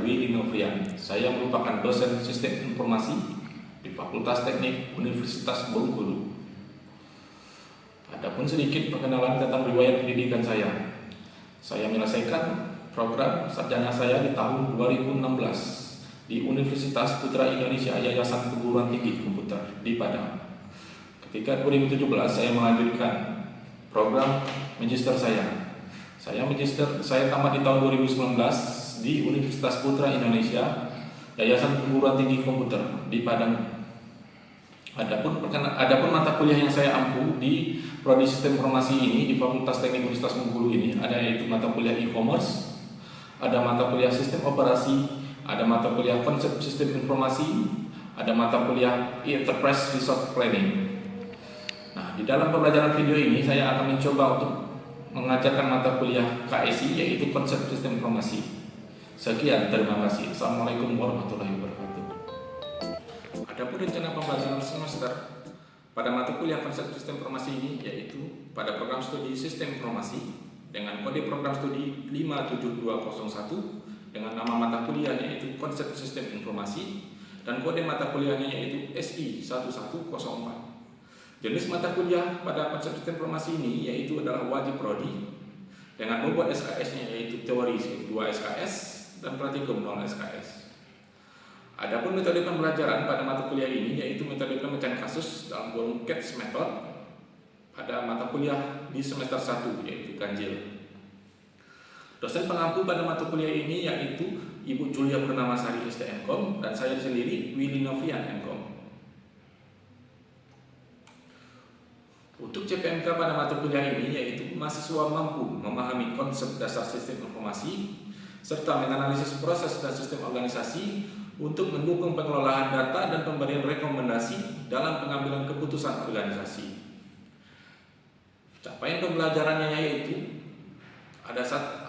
Willy Novrian. Saya merupakan dosen Sistem Informasi di Fakultas Teknik Universitas Bengkulu. Adapun sedikit perkenalan tentang riwayat pendidikan saya. Saya menyelesaikan program sarjana saya di tahun 2016 di Universitas Putra Indonesia Yayasan Perguruan Tinggi Komputer di Padang. Ketika 2017 saya melanjutkan program magister saya. Saya tamat di tahun 2019 di Universitas Putra Indonesia Yayasan Perguruan Tinggi Komputer di Padang. Adapun mata kuliah yang saya ampu di prodi Sistem Informasi ini di Fakultas Teknik Universitas Bengkulu ini ada yaitu mata kuliah e-commerce, ada mata kuliah sistem operasi, ada mata kuliah konsep sistem informasi, ada mata kuliah enterprise resource planning. Nah, di dalam pembelajaran video ini saya akan mencoba untuk mengajarkan mata kuliah KSI yaitu konsep sistem informasi. Sekian, terima kasih. Assalamualaikum warahmatullahi wabarakatuh. Adapun rencana pembelajaran semester pada mata kuliah konsep sistem informasi ini yaitu pada program studi sistem informasi dengan kode program studi 57201 dengan nama mata kuliahnya yaitu konsep sistem informasi dan kode mata kuliahnya yaitu SI1104. Jenis mata kuliah pada konsep sistem informasi ini yaitu adalah wajib prodi dengan membuat SKS-nya yaitu teori 2 SKS dan praktikum 0 SKS. Adapun metode pembelajaran pada mata kuliah ini yaitu metode pemecahan kasus dalam kurung CATS method pada mata kuliah di semester 1 yaitu ganjil. Dosen pengampu pada mata kuliah ini yaitu Ibu Julia Purnamasari STMkom dan saya sendiri Willy Novrian MKom. Untuk CPMK pada mata kuliah ini yaitu mahasiswa mampu memahami konsep dasar sistem informasi serta menganalisis proses dan sistem organisasi untuk mendukung pengelolaan data dan pemberian rekomendasi dalam pengambilan keputusan organisasi. Capaian pembelajarannya yaitu ada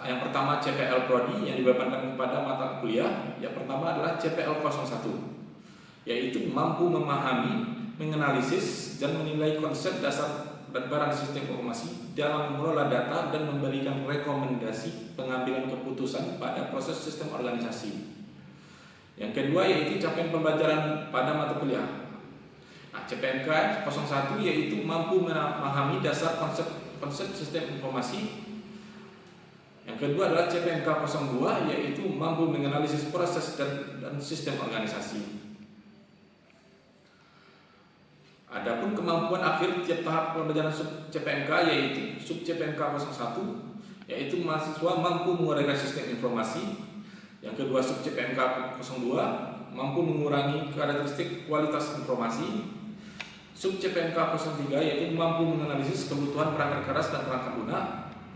yang pertama CPL Prodi yang dibebankan kepada mata kuliah. Yang pertama adalah CPL 01 yaitu mampu memahami, menganalisis dan menilai konsep dasar dan barang sistem informasi dalam mengelola data dan memberikan rekomendasi pengambilan keputusan pada proses sistem organisasi. Yang kedua yaitu capaian pembelajaran pada mata kuliah. Nah, CPMK 01 yaitu mampu memahami dasar konsep sistem informasi. Yang kedua adalah CPMK 02 yaitu mampu menganalisis proses dan sistem organisasi. Adapun kemampuan akhir tiap tahap pembelajaran sub CPMK yaitu sub CPMK 01 yaitu mahasiswa mampu menguraikan sistem informasi. Yang kedua sub CPMK 02 mampu mengurangi karakteristik kualitas informasi. Sub CPMK 03 yaitu mampu menganalisis kebutuhan perangkat keras dan perangkat lunak.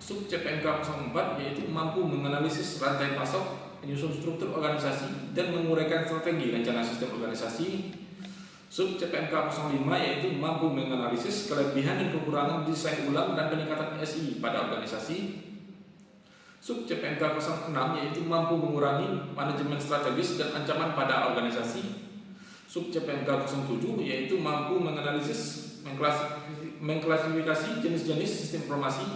Sub CPMK 04 yaitu mampu menganalisis rantai pasok, menyusun struktur organisasi dan menguraikan strategi rencana sistem organisasi. Sub CPMK 05 yaitu mampu menganalisis kelebihan dan kekurangan desain ulang dan peningkatan SI pada organisasi. Sub CPMK 06 yaitu mampu mengurangi manajemen strategis dan ancaman pada organisasi. Sub CPMK 07 yaitu mampu menganalisis mengklasifikasi jenis-jenis sistem informasi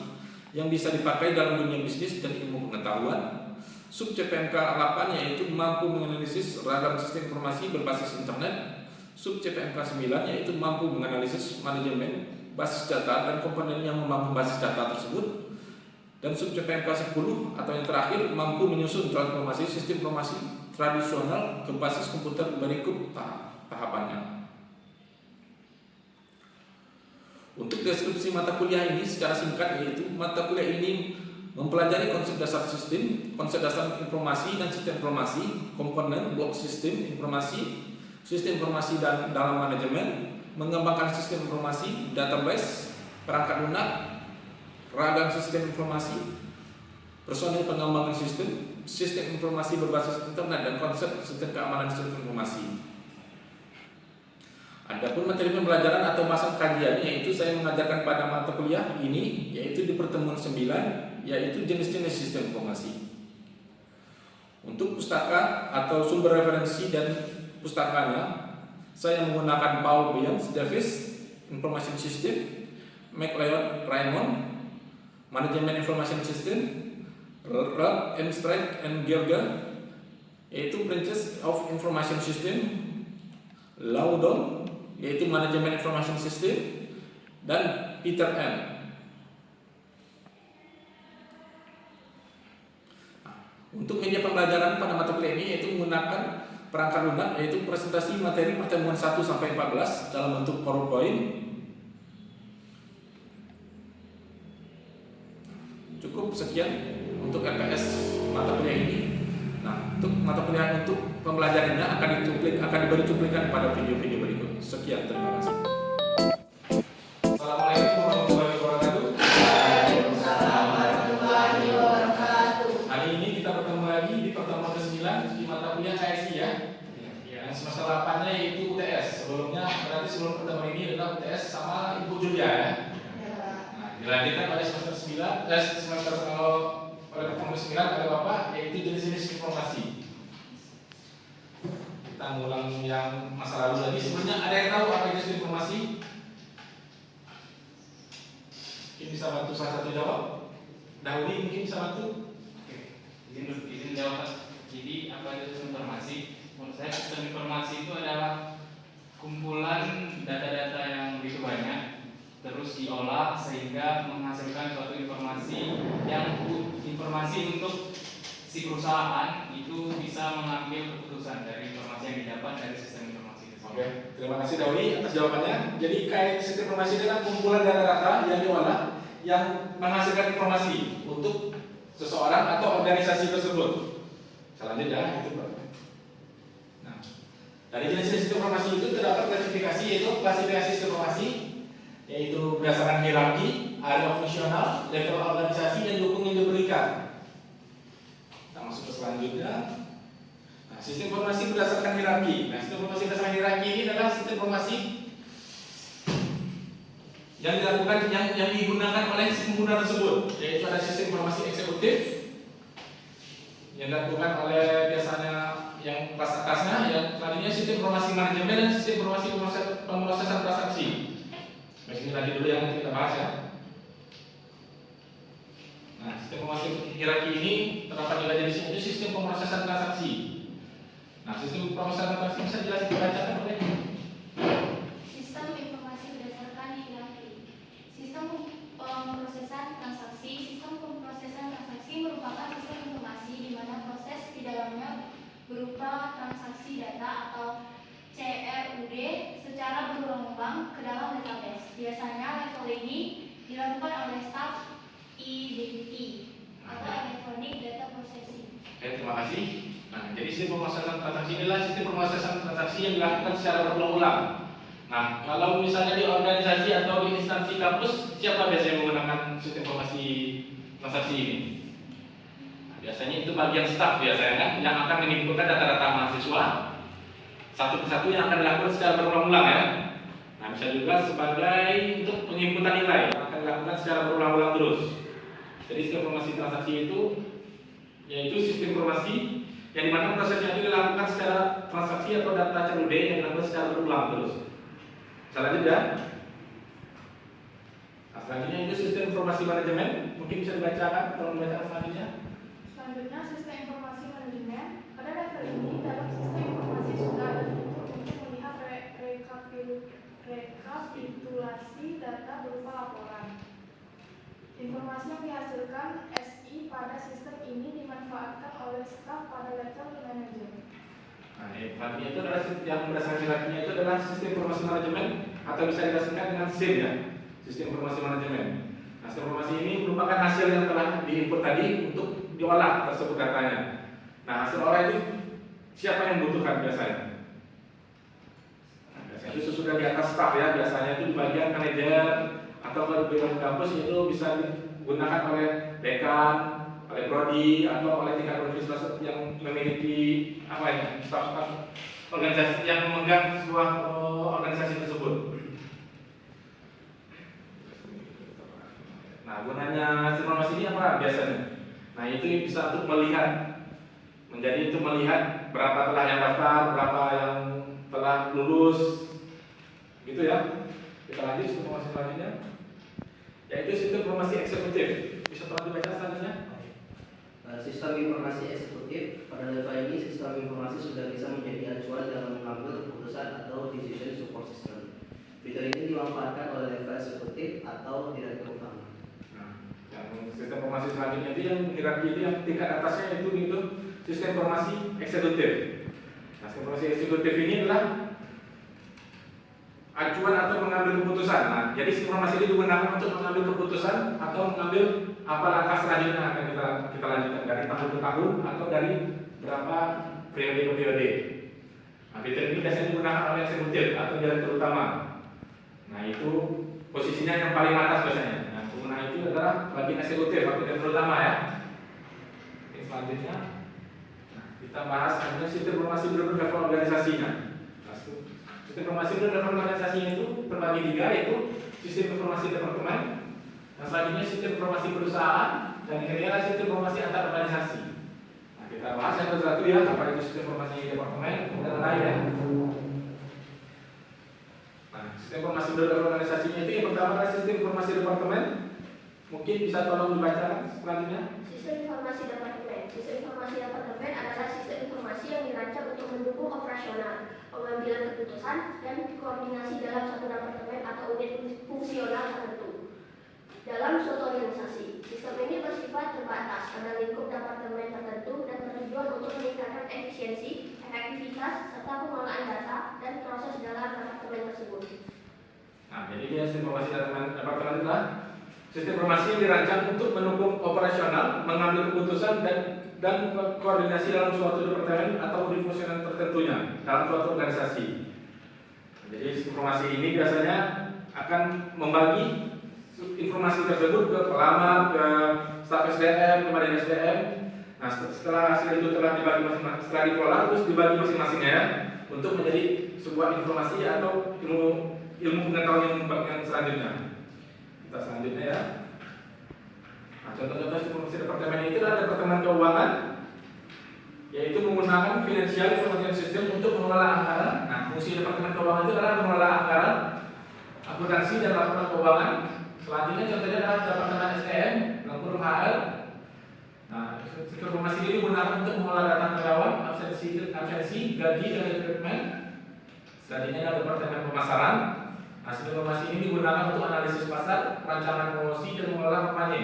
yang bisa dipakai dalam dunia bisnis dan ilmu pengetahuan. Sub CPMK 8 yaitu mampu menganalisis ragam sistem informasi berbasis internet. Sub CPMK 9 yaitu mampu menganalisis manajemen basis data dan komponen yang membangun basis data tersebut. Dan sub CPMK 10 atau yang terakhir mampu menyusun transformasi sistem informasi tradisional ke basis komputer berikut tahapannya. Untuk deskripsi mata kuliah ini secara singkat yaitu mata kuliah ini mempelajari konsep dasar sistem, konsep dasar informasi dan sistem informasi, komponen blok sistem informasi, sistem informasi dan dalam manajemen, mengembangkan sistem informasi, database, perangkat lunak, ragam sistem informasi, personil pengembangan sistem informasi berbasis internet dan konsep sistem keamanan sistem informasi. Adapun materi pembelajaran atau masa kajian yaitu saya mengajarkan pada mata kuliah ini yaitu di pertemuan 9 yaitu jenis-jenis sistem informasi. Untuk pustaka atau sumber referensi dan pustakanya saya menggunakan Paul Williams Davis Information System, MacLeod Raymond Management Information System, Rob M. Strike and Georgia yaitu Branches of Information System, Laudon, yaitu Manajemen Information System, dan Peter M. Untuk media pembelajaran pada mata kuliah ini yaitu menggunakan perangkat lunak, yaitu presentasi materi pertemuan 1 sampai 14 dalam bentuk PowerPoint. Cukup sekian untuk LPS mata kuliah ini. Nah, untuk mata kuliah untuk pembelajarannya akan diberi cuplikan pada video-video berikut. Sekian, terima kasih. Assalamualaikum warahmatullahi wabarakatuh. Waalaikumsalam warahmatullahi wabarakatuh. Hari ini kita bertemu lagi di pertemuan ke-9 di mata kuliah KSI ya. Yang semester 8-nya yaitu UTS. Sebelum pertemuan ini adalah UTS sama Ibu Julia ya. Nah, dilanjutkan oleh semester 9, oleh pertemuan 9 oleh Bapak, yaitu jenis-jenis informasi. Kita ngulang yang masa lalu lagi. Sebenarnya ada yang tahu apa jenis informasi? Mungkin bisa bantu salah satu jawab. Dahuli mungkin bisa bantu. Oke, izin jawab. Jadi apa itu sistem informasi? Menurut saya sistem informasi itu adalah kumpulan data-data yang begitu banyak, terus diolah sehingga menghasilkan suatu informasi yang untuk si perusahaan itu bisa mengambil keputusan dari informasi yang didapat dari sistem informasi itu. Oke, terima kasih Dahuli atas jawabannya. Jadi sistem informasi itu adalah kumpulan data-data yang diolah yang menghasilkan informasi untuk seseorang atau organisasi tersebut. Selanjutnya itu Pak. Nah, dari jenis-jenis informasi itu terdapat klasifikasi, yaitu klasifikasi informasi, yaitu berdasarkan hierarki, area fungsional, level organisasi, dan dukung yang diberikan. Kita masuk ke selanjutnya. Nah, sistem informasi berdasarkan hierarki. Nah, sistem informasi berdasarkan hierarki ini adalah sistem informasi yang dilakukan yang digunakan oleh si pengguna tersebut, yaitu ada sistem informasi eksekutif yang dilakukan oleh biasanya yang kelas atasnya, yang selanjutnya sistem informasi manajemen dan sistem informasi pemrosesan transaksi. Nah, ini lagi dulu yang kita bahas ya. Nah, sistem informasi hierarki ini terdapat juga jenisnya, itu sistem pemrosesan transaksi. Nah, sistem pemrosesan transaksi bisa jelas dibacakan oleh Sistem informasi berdasarkan hierarki. Sistem pemrosesan transaksi. Sistem pemrosesan transaksi merupakan sistem informasi di mana proses di dalamnya berupa transaksi data atau CRUD secara berulang-ulang ke dalam database. Biasanya level ini dilakukan oleh staf EDP atau Electronic Data Processing. Oke, terima kasih. Nah, jadi sistem pemrosesan transaksi inilah sistem pemrosesan transaksi yang dilakukan secara berulang-ulang. Nah, kalau misalnya di organisasi atau di instansi kampus, siapa biasanya menggunakan sistem informasi transaksi ini? Nah, biasanya itu bagian staf biasanya kan, yang akan menginputkan data-data mahasiswa satu persatu yang akan dilakukan secara berulang-ulang ya. Nah, bisa juga sebagai untuk penginputan nilai yang akan dilakukan secara berulang-ulang terus. Jadi sistem informasi transaksi itu yaitu sistem informasi yang dimana prosesnya itu dilakukan secara transaksi atau data CRUD yang dilakukan secara berulang terus. Selanjutnya, selanjutnya itu sistem informasi manajemen. Mungkin bisa dibacakan kalau membaca selanjutnya. Selanjutnya, sistem informasi manajemen. Pada level ini, dalam sistem informasi sudah ada fitur untuk melihat rekapitulasi data berupa laporan. Informasi yang dihasilkan SI pada sistem ini dimanfaatkan oleh staf pada level manajer. Nah, artinya itu adalah yang berdasarkan hierarkinya itu adalah sistem informasi manajemen atau bisa dikasihkan dengan SIM ya, sistem informasi manajemen. Nah, sistem informasi ini merupakan hasil yang telah diinput tadi untuk diolah tersebut datanya. Nah, hasil olah itu siapa yang membutuhkan biasanya? Nah, biasanya itu sudah di atas staf ya, biasanya itu di bagian manajer atau kalau di bagian kampus itu bisa digunakan oleh dekan, oleh prodi atau oleh tingkat universitas yang memiliki apa ya, staf organisasi yang memegang sebuah organisasi tersebut. Nah, gunanya informasi ini apa biasanya? Nah, itu bisa untuk melihat, menjadi itu melihat berapa telah yang daftar, berapa yang telah lulus, gitu ya. Kita lanjut informasi selanjutnya, yaitu sistem informasi eksekutif. Bisa tolong dibaca selanjutnya? Sistem informasi eksekutif pada level ini, sistem informasi sudah bisa menjadi acuan dalam mengambil keputusan atau decision support system. Fitur ini dimanfaatkan oleh level eksekutif atau direktur utama. Nah, yang sistem informasi selanjutnya itu yang hierarki itu yang tingkat atasnya itu sistem informasi eksekutif. Nah, sistem informasi eksekutif ini adalah acuan atau mengambil keputusan. Nah, jadi informasi ini digunakan untuk mengambil keputusan atau mengambil apa langkah selanjutnya yang akan kita lanjutkan dari tahun ke tahun atau dari berapa periode ke periode. Nah, fitur ini biasanya digunakan oleh eksekutif atau direktur utama. Nah, itu posisinya yang paling atas biasanya. Nah, pengguna itu adalah bagian eksekutif atau direktur utama ya. Oke, selanjutnya kita bahas sistem informasi menurut level organisasinya. Sistem informasi menurut level organisasinya itu terbagi tiga, yaitu sistem informasi departemen, yang selanjutnya sistem informasi perusahaan, dan yang ketiga sistem informasi antar organisasi. Nah, kita bahas yang satu ya, apa itu sistem informasi departemen dan lain-lain. Nah, sistem informasi menurut level organisasinya itu yang pertama adalah sistem informasi departemen. Mungkin bisa tolong dibacakan selanjutnya. Sistem informasi departemen. Sistem informasi departemen adalah sistem informasi yang dirancang untuk mendukung operasional, pengambilan keputusan, dan koordinasi dalam satu departemen atau unit fungsional tertentu dalam suatu organisasi. Sistem ini bersifat terbatas pada lingkup departemen tertentu dan bertujuan untuk meningkatkan efisiensi, efektivitas, serta pengelolaan data dan proses dalam departemen tersebut. Nah, jadi dia sistem informasi departemen adalah sistem informasi yang dirancang untuk mendukung operasional, mengambil keputusan dan koordinasi dalam suatu departemen atau unit fungsional tertentunya dalam suatu organisasi. Jadi informasi ini biasanya akan membagi informasi tersebut ke pelamar, ke staf SDM, ke badan SDM. Nah, setelah hasil itu telah dibagi masing-masing, setelah dikelola terus dibagi masing-masingnya ya, untuk menjadi sebuah informasi atau ilmu pengetahuan yang selanjutnya. Kita selanjutnya ya. Nah, contoh-contoh informasi departemen itu adalah departemen keuangan, yaitu menggunakan financial information system untuk mengelola anggaran. Nah, fungsi departemen keuangan itu adalah mengelola anggaran, akuntansi dan laporan keuangan. Selanjutnya contohnya adalah departemen SDM, laporan HR. Nah, sistem informasi ini digunakan untuk mengelola data karyawan, absensi, gaji dan rekrutmen. Selanjutnya adalah departemen pemasaran. Nah, sistem informasi ini digunakan untuk analisis pasar, rancangan promosi dan mengelola kampanye.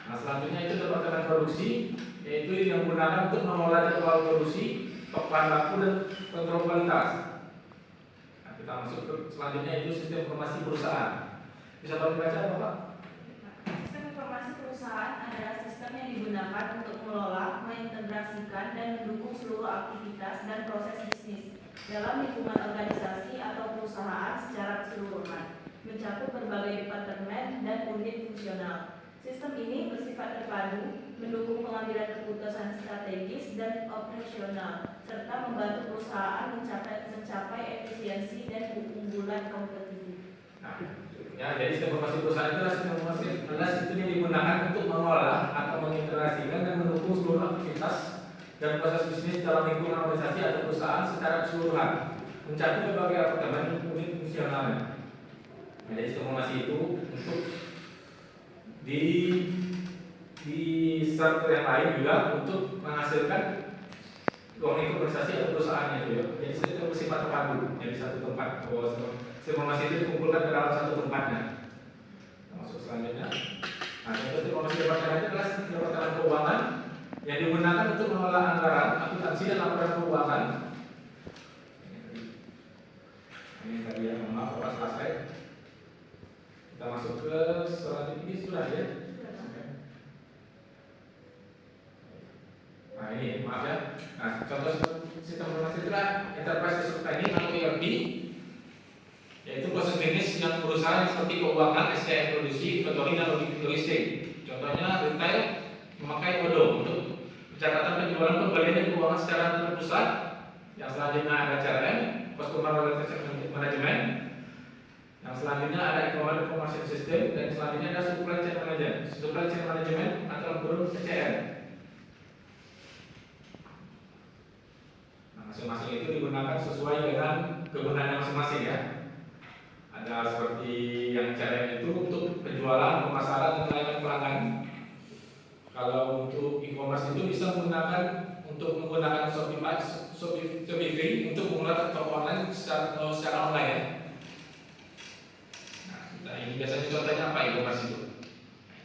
Nah, selanjutnya itu departemen produksi, yaitu yang digunakan untuk mengelola jadwal produksi, stok bahan baku dan kontrol kualitas. Nah, kita masuk ke selanjutnya itu sistem informasi perusahaan. Bisa tolong dibaca Bapak? Sistem informasi perusahaan adalah sistem yang digunakan untuk mengelola, mengintegrasikan, dan mendukung seluruh aktivitas dan proses bisnis dalam lingkungan organisasi atau perusahaan secara keseluruhan, mencakup berbagai departemen dan unit fungsional. Sistem ini bersifat terpadu, mendukung pengambilan keputusan strategis dan operasional, serta membantu perusahaan mencapai efisiensi dan keunggulan kompetitif. Nah, ya, jadi sistem informasi perusahaan itu adalah sistem yang digunakan untuk mengolah atau mengintegrasikan dan mendukung seluruh aktivitas dan proses bisnis dalam lingkungan organisasi atau perusahaan secara keseluruhan, mencakup berbagai departemen dan unit fungsionalnya. Nah, jadi sistem informasi itu untuk di server yang lain juga untuk menghasilkan lingkungan organisasi atau perusahaannya itu ya. Jadi itu bersifat terpadu, jadi satu tempat. Informasi itu dikumpulkan ke dalam satu tempatnya. Kita masuk selanjutnya. Nah, untuk informasi departemen itu adalah departemen keuangan yang digunakan untuk mengelola anggaran, akuntansi dan laporan keuangan. Ini tadi ya, maaf pas slide. Kita masuk ke selanjutnya, ini sudah ya. Nah, ini maaf ya. Nah, contoh sistem informasi itu adalah enterprise resource planning atau ERP, yaitu proses bisnis yang perusahaan seperti keuangan, SDM produksi, inventory dan logistik. Contohnya retail memakai Odoo untuk pencatatan penjualan, pembelian dan keuangan secara terpusat. Yang selanjutnya ada CRM, customer relationship management. Yang selanjutnya ada e-commerce information system, dan selanjutnya ada supply chain management. Supply chain management atau kurung CCM. Nah, masing-masing itu digunakan sesuai dengan kegunaannya masing-masing ya. Ada seperti yang CRM itu untuk penjualan, pemasaran dan layanan pelanggan. Kalau untuk e-commerce itu bisa menggunakan Shopify untuk menggunakan toko online secara online ya. Nah, ini biasanya contohnya apa e-commerce itu?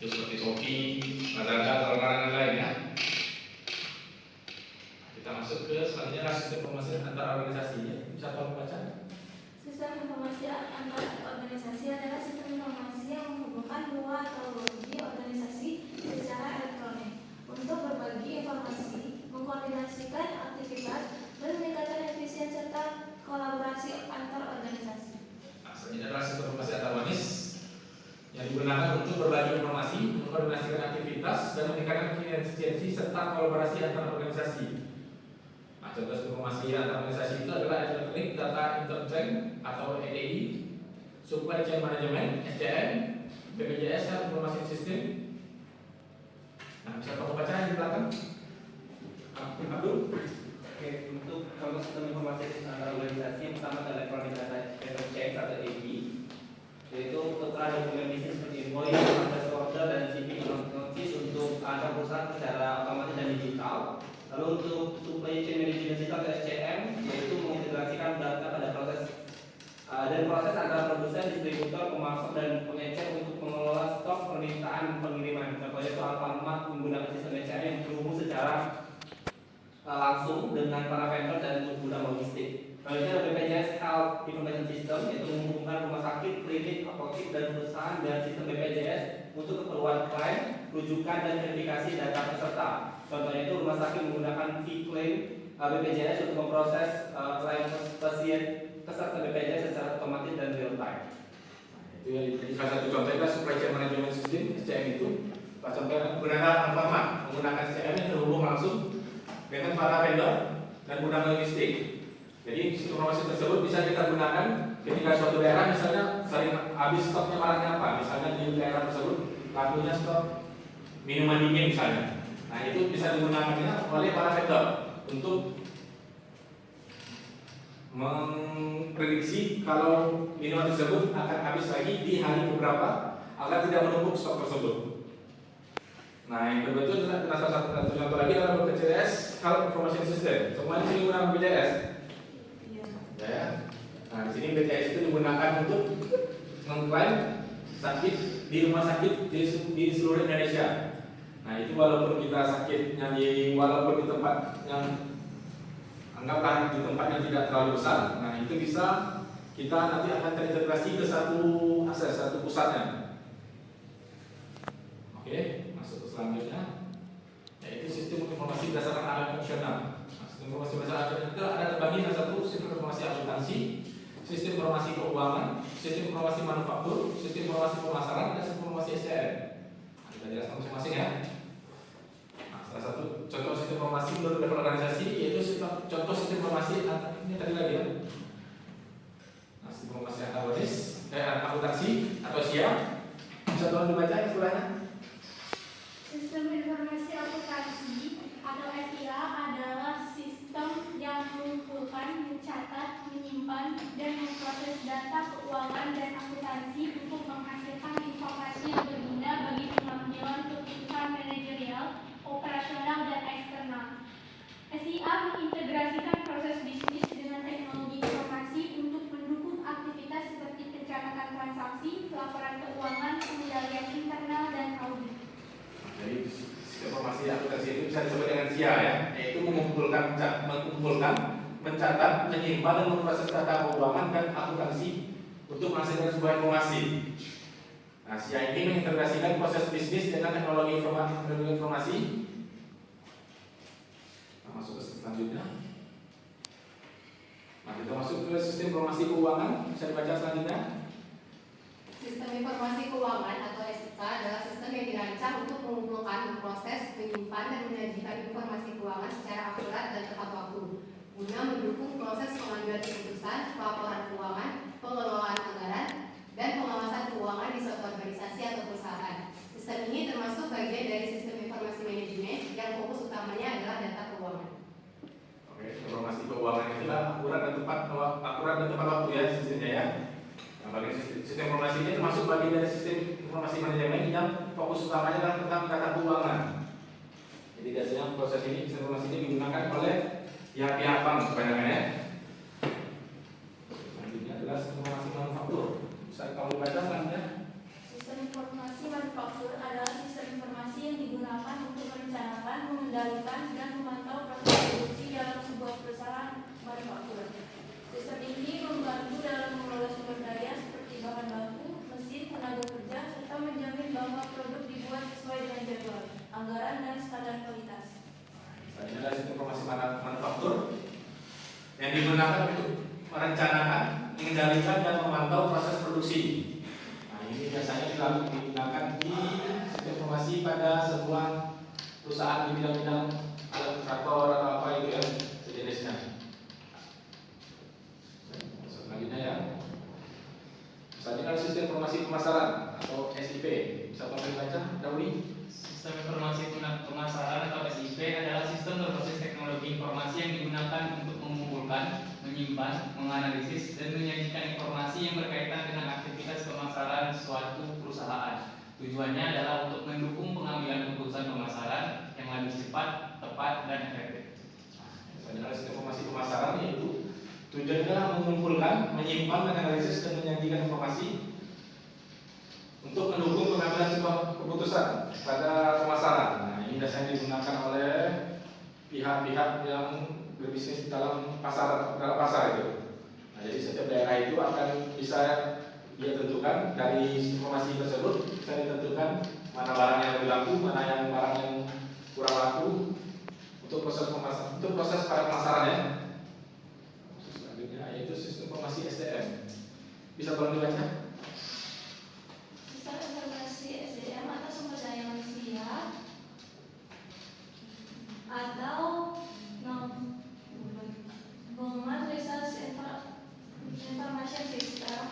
Itu seperti Shopee, Lazada, dan lain ya. Kita masuk ke selanjutnya sistem informasi antar organisasi. Bisa tolong baca? Sistem informasi antar organisasi adalah sistem informasi yang menghubungkan dua atau lebih organisasi secara elektronik untuk berbagi informasi, mengkoordinasikan aktivitas, dan meningkatkan efisien serta kolaborasi antar organisasi. Nah, selanjutnya adalah sistem informasi antar organisasi yang digunakan untuk berbagi informasi, mengkoordinasikan aktivitas, dan meningkatkan efisiensi serta kolaborasi antar organisasi. Nah, contoh informasi antar organisasi itu adalah Electronic Data Interchange atau EDI, Supply Chain Management (SCM), BPJS dan Information System. Nah, bisa kamu baca di belakang. Abdul. Oke, untuk contoh sistem informasi antar organisasi yang pertama adalah Electronic Data Interchange atau EDI, yaitu untuk dokumen bisnis seperti invoice, purchase order, dan shipping notice untuk antar perusahaan secara otomatis dan digital. Lalu untuk supply chain management system atau SCM, yaitu mengintegrasikan data pada proses dan proses antara produsen, distributor, pemasok, dan pengecer untuk mengelola stok permintaan pengiriman. Contohnya itu Alfamart menggunakan sistem SCM yang terhubung secara langsung dengan para vendor dan gudang logistik. Selanjutnya ada BPJS Health Information System, yaitu menghubungkan rumah sakit, klinik, apotek, dan perusahaan dengan sistem BPJS untuk keperluan klaim, rujukan, dan verifikasi data peserta. Contohnya itu rumah sakit menggunakan e-claim BPJS untuk memproses klaim pasien peserta BPJS secara otomatis dan real time. Itu ya, jadi salah satu contohnya supply chain management system (SCM) itu. Contohnya menggunakan Alfamart menggunakan SCM yang terhubung langsung dengan para vendor dan gudang logistik. Jadi informasi tersebut bisa kita gunakan ketika suatu daerah misalnya sering habis stoknya barangnya apa, misalnya di daerah tersebut lakunya stok minuman dingin misalnya. Nah, itu bisa digunakannya oleh para vendor untuk memprediksi kalau minuman tersebut akan habis lagi di hari beberapa agar tidak menumpuk stok tersebut. Nah, yang kedua itu adalah salah satu contoh lagi adalah BPJS Health Information System. Semuanya sini menggunakan BPJS. Ya. Nah, di sini BPJS itu digunakan untuk mengklaim sakit di rumah sakit di seluruh Indonesia. Nah, itu walaupun kita sakitnya walaupun di tempat yang anggaplah di tempat yang tidak terlalu besar. Nah, itu bisa kita nanti akan terintegrasi ke satu akses, satu pusatnya. Oke, masuk ke selanjutnya, yaitu sistem informasi berdasarkan alat fungsional. Nah, sistem informasi berdasarkan alat fungsional itu ada terbagi dalam satu sistem informasi akuntansi, sistem informasi keuangan, sistem informasi manufaktur, sistem informasi pemasaran, dan sistem informasi SCM. Nah, kita jelaskan masing-masing ya. Nah, salah satu contoh sistem informasi menurut level organisasi yaitu contoh sistem informasi ini tadi lagi ya. Nah, sistem informasi akuntansi atau SIA. Bisa tolong dibaca yang sebelahnya. Sistem informasi akuntansi atau SIA adalah sistem yang mengumpulkan, mencatat, menyimpan, dan memproses data keuangan dan akuntansi untuk menghasilkan informasi yang berguna bagi pengambilan keputusan manajerial, operasional, dan eksternal. SIA mengintegrasikan proses bisnis dengan teknologi informasi untuk mendukung aktivitas seperti pencatatan transaksi, laporan keuangan, pengendalian internal, dan audit. Jadi informasi akuntansi itu bisa disebut dengan SIA ya, yaitu mengumpulkan, mencatat, menyimpan, dan memproses data keuangan dan akuntansi untuk menghasilkan sebuah informasi. Nah, SIA ini mengintegrasikan proses bisnis dengan teknologi informasi. Nah, masuk ke selanjutnya. Nah, kita masuk ke sistem informasi keuangan. Bisa dibaca selanjutnya. Sistem informasi keuangan atau SIK adalah sistem yang dirancang untuk mengumpulkan, memproses, menyimpan, dan menyajikan informasi keuangan secara akurat dan tepat waktu guna mendukung proses pengambilan keputusan, pelaporan keuangan, pengelolaan anggaran, dan pengawasan keuangan di suatu organisasi atau perusahaan. Sistem ini termasuk bagian dari sistem informasi manajemen yang fokus utamanya adalah data keuangan. Oke, informasi keuangan itu akurat dan tepat waktu ya sistemnya ya. Nah, bagian sistem informasi ini termasuk bagian dari sistem informasi manajemen yang fokus utamanya adalah tentang data keuangan. Jadi biasanya proses ini, sistem informasi ini digunakan oleh pihak-pihak bank kebanyakan ya. Selanjutnya adalah sistem informasi manufaktur. Bisa kamu baca selanjutnya. Sistem informasi manufaktur adalah sistem informasi yang digunakan untuk merencanakan, mengendalikan, dan memantau proses produksi dalam sebuah perusahaan manufaktur. Sistem ini membantu dalam mengelola sumber daya seperti bahan baku, mesin, tenaga kerja, serta menjamin bahwa produk dibuat sesuai dengan jadwal, anggaran, dan standar kualitas. Ini adalah sistem informasi manufaktur yang digunakan untuk merencanakan, mengendalikan, dan memantau proses produksi. Nah, ini biasanya digunakan di sistem informasi pada sebuah perusahaan di bidang-bidang alat traktor atau apa itu ya sejenisnya. Selanjutnya ya. Selanjutnya sistem informasi pemasaran atau SIP. Bisa tolong baca, Daudi? Sistem informasi pemasaran atau SIP adalah sistem berbasis teknologi informasi yang digunakan untuk mengumpulkan, menyimpan, menganalisis, dan menyajikan informasi yang berkaitan dengan aktivitas pemasaran suatu perusahaan. Tujuannya adalah untuk mendukung pengambilan keputusan pemasaran yang lebih cepat, tepat, dan efektif. Selanjutnya sistem informasi pemasaran yaitu tujuannya adalah mengumpulkan, menyimpan, menganalisis, dan menyajikan informasi untuk mendukung pengambilan sebuah keputusan pada pemasaran. Nah, ini biasanya digunakan oleh pihak-pihak yang berbisnis dalam pasar itu. Nah, jadi setiap daerah itu akan bisa dia tentukan dari informasi tersebut bisa ditentukan mana barang yang lebih laku, mana yang barang yang kurang laku untuk proses pemasaran, untuk proses pada pemasarannya. Selanjutnya yaitu sistem informasi SDM. Bisa tolong dibaca? Sistem informasi SDM atau sumber daya manusia atau Human Resource Information System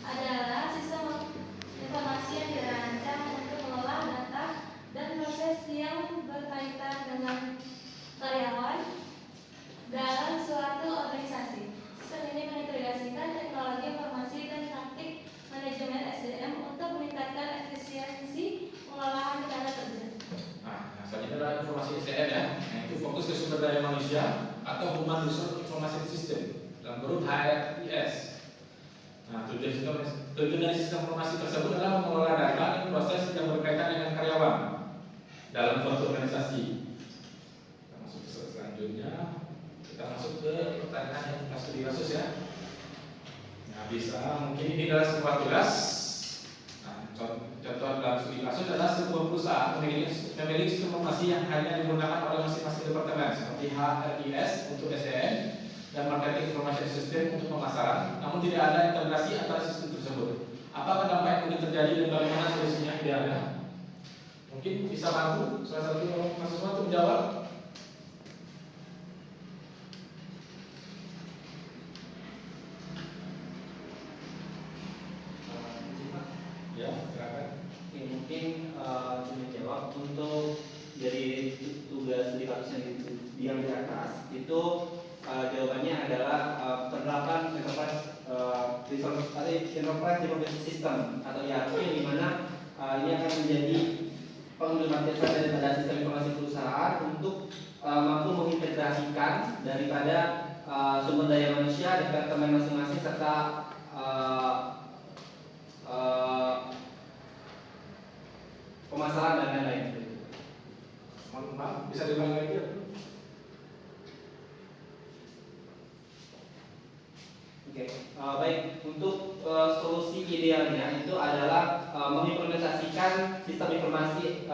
adalah sistem informasi yang dirancang untuk mengolah data dan proses yang berkaitan dengan karyawan dalam suatu organisasi. Sistem ini mengintegrasikan teknologi informasi dan praktik manajemen SDM untuk meningkatkan efisiensi pengolahan tenaga kerja. Nah, selanjutnya adalah informasi SDM ya. Nah, itu fokus ke sumber daya manusia atau Human Resource Information System dalam kurung HRIS. Nah, tujuan dari sistem informasi tersebut adalah mengelola data dan proses yang berkaitan dengan karyawan dalam suatu organisasi. Kita masuk ke selanjutnya. Kita masuk ke pertanyaan yang kita studi kasus ya. Nah, bisa mungkin ini adalah sebuah tugas. Nah, contoh dalam studi kasus adalah sebuah perusahaan memiliki sistem informasi yang hanya digunakan oleh masing-masing departemen seperti HRIS untuk SDM dan Marketing Information System untuk pemasaran, namun tidak ada integrasi antara sistem tersebut. Apakah dampak yang mungkin terjadi dan bagaimana solusinya idealnya? Mungkin bisa bantu salah satu mahasiswa untuk menjawab. Ya, silakan. Oke, mungkin menjawab untuk dari tugas di kasus yang di atas itu jawabannya adalah penerapan enterprise information system atau ERP di mana ini akan menjadi pengimplementasian daripada sistem informasi perusahaan untuk mampu mengintegrasikan daripada sumber daya manusia departemen masing-masing serta pemasaran dan lain-lain. Maaf, bisa diulangi lagi ya? Oke, baik. Untuk solusi idealnya itu adalah mengimplementasikan sistem informasi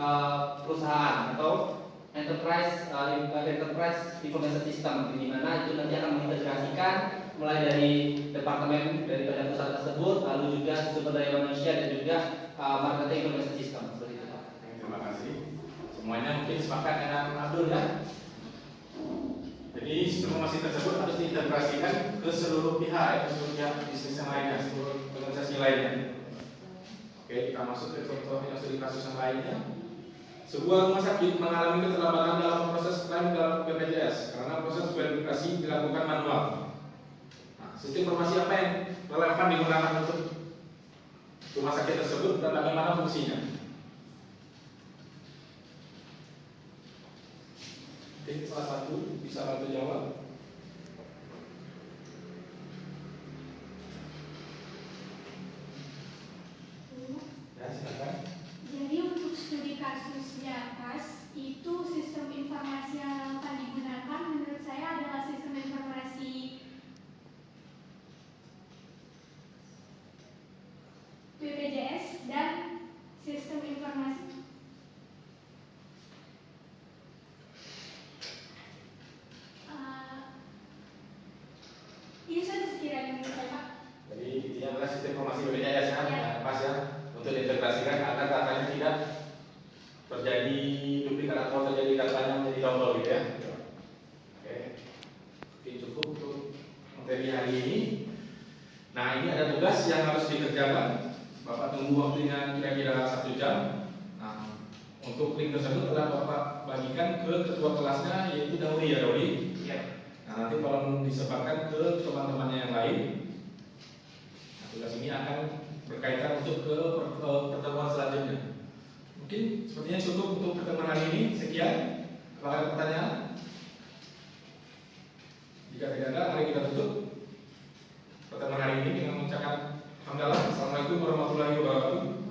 perusahaan atau enterprise information system, di mana itu nanti akan mengintegrasikan mulai dari departemen daripada perusahaan tersebut, lalu juga sumber daya manusia dan juga marketing information system seperti itu, Pak. Terima kasih. Semuanya mungkin sepakat dengan Abdul ya. Jadi sistem informasi tersebut harus diintegrasikan ke seluruh pihak, ke seluruh pihak bisnis yang lainnya, seluruh organisasi lainnya. Oke, kita masuk ke contoh yang studi kasus yang lainnya. Sebuah rumah sakit mengalami keterlambatan dalam proses klaim dalam BPJS karena proses verifikasi dilakukan manual. Nah, sistem informasi apa yang relevan digunakan untuk rumah sakit tersebut dan bagaimana fungsinya? salah satu bisa bantu jawab? Ya, silakan. Jadi untuk studi kasus di atas itu sistem informasi yang akan digunakan menurut saya adalah sistem informasi BPJS dan sistem informasi ini saja sekiranya menurut saya, Pak. Jadi intinya adalah sistem informasi BPJS ya, Ya. pas ya, untuk diintegrasikan agar datanya tidak terjadi duplikat atau terjadi datanya menjadi double gitu ya. Oke, oke cukup untuk materi hari ini. Nah ini ada tugas yang harus dikerjakan. Bapak tunggu waktunya kira-kira 1 jam. Nah untuk link tersebut telah Bapak bagikan ke ketua kelasnya yaitu Dauri ya Dauri. Iya. Nah nanti tolong disebarkan ke teman-temannya yang lain. Nah, tugas ini akan berkaitan untuk ke pertemuan selanjutnya. Mungkin sepertinya cukup untuk pertemuan hari ini. Sekian. Apakah ada pertanyaan? Jika tidak ada, mari kita tutup pertemuan hari ini dengan mengucapkan hamdalah. Assalamualaikum warahmatullahi wabarakatuh.